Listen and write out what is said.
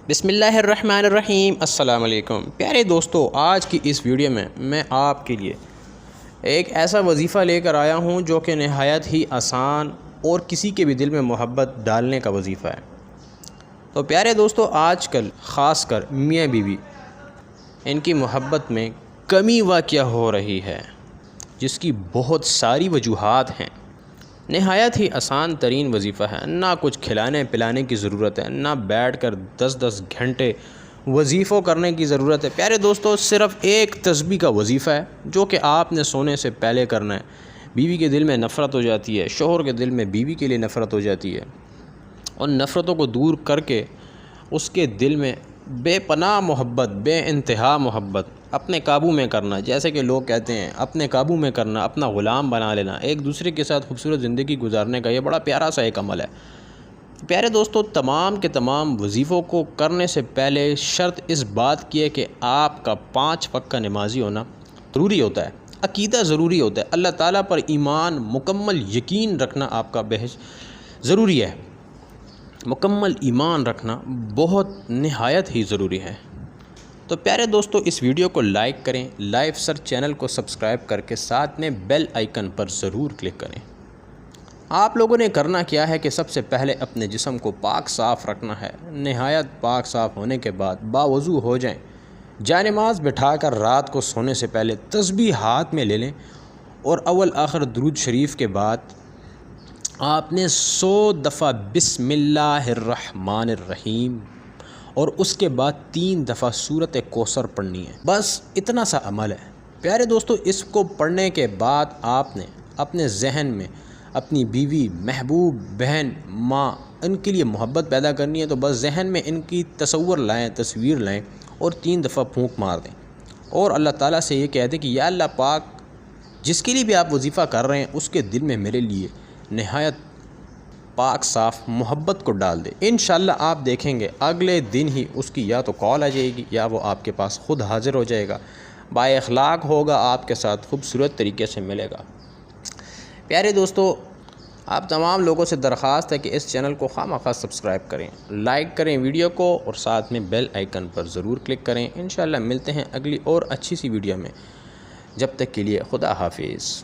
بسم اللہ الرحمن الرحیم۔ السلام علیکم پیارے دوستو، آج کی اس ویڈیو میں آپ کے لیے ایک ایسا وظیفہ لے کر آیا ہوں جو کہ نہایت ہی آسان اور کسی کے بھی دل میں محبت ڈالنے کا وظیفہ ہے۔ تو پیارے دوستو، آج کل خاص کر میاں بیوی ان کی محبت میں کمی واقع ہو رہی ہے، جس کی بہت ساری وجوہات ہیں۔ نہایت ہی آسان ترین وظیفہ ہے، نہ کچھ کھلانے پلانے کی ضرورت ہے، نہ بیٹھ کر 10 گھنٹے وظیفوں کرنے کی ضرورت ہے۔ پیارے دوستو، صرف ایک تسبیح کا وظیفہ ہے جو کہ آپ نے سونے سے پہلے کرنا ہے۔ بیوی کے دل میں نفرت ہو جاتی ہے، شوہر کے دل میں بیوی کے لیے نفرت ہو جاتی ہے، اور نفرتوں کو دور کر کے اس کے دل میں بے پناہ محبت، بے انتہا محبت اپنے قابو میں کرنا، جیسے کہ لوگ کہتے ہیں اپنے قابو میں کرنا، اپنا غلام بنا لینا، ایک دوسرے کے ساتھ خوبصورت زندگی گزارنے کا یہ بڑا پیارا سا ایک عمل ہے۔ پیارے دوستو، تمام کے تمام وظیفوں کو کرنے سے پہلے شرط اس بات کی ہے کہ آپ کا 5 وقت کا نمازی ہونا ضروری ہوتا ہے، عقیدہ ضروری ہوتا ہے، اللہ تعالیٰ پر ایمان، مکمل یقین رکھنا آپ کا بہت ضروری ہے۔ مکمل ایمان رکھنا بہت نہایت ہی ضروری ہے۔ تو پیارے دوستو، اس ویڈیو کو لائک کریں، لائف سر چینل کو سبسکرائب کر کے ساتھ میں بیل آئیکن پر ضرور کلک کریں۔ آپ لوگوں نے کرنا کیا ہے کہ سب سے پہلے اپنے جسم کو پاک صاف رکھنا ہے۔ نہایت پاک صاف ہونے کے بعد باوضو ہو جائیں، جائے نماز بٹھا کر رات کو سونے سے پہلے تسبیح ہاتھ میں لے لیں، اور اول آخر درود شریف کے بعد آپ نے 100 دفعہ بسم اللہ الرحمن الرحیم اور اس کے بعد 3 دفعہ سورۃ کوثر پڑھنی ہے۔ بس اتنا سا عمل ہے۔ پیارے دوستو، اس کو پڑھنے کے بعد آپ نے اپنے ذہن میں اپنی بیوی، محبوب، بہن، ماں، ان کے لیے محبت پیدا کرنی ہے۔ تو بس ذہن میں ان کی تصویر لائیں اور 3 دفعہ پھونک مار دیں، اور اللہ تعالیٰ سے یہ کہہ دیں کہ یا اللہ پاک، جس کے لیے بھی آپ وظیفہ کر رہے ہیں اس کے دل میں میرے لیے نہایت پاک صاف محبت کو ڈال دے۔ انشاءاللہ آپ دیکھیں گے اگلے دن ہی اس کی یا تو کال آ جائے گی یا وہ آپ کے پاس خود حاضر ہو جائے گا، با اخلاق ہوگا، آپ کے ساتھ خوبصورت طریقے سے ملے گا۔ پیارے دوستو، آپ تمام لوگوں سے درخواست ہے کہ اس چینل کو خواہ سبسکرائب کریں، لائک کریں ویڈیو کو، اور ساتھ میں بیل آئیکن پر ضرور کلک کریں۔ انشاءاللہ ملتے ہیں اگلی اور اچھی سی ویڈیو میں، جب تک کے لیے خدا حافظ۔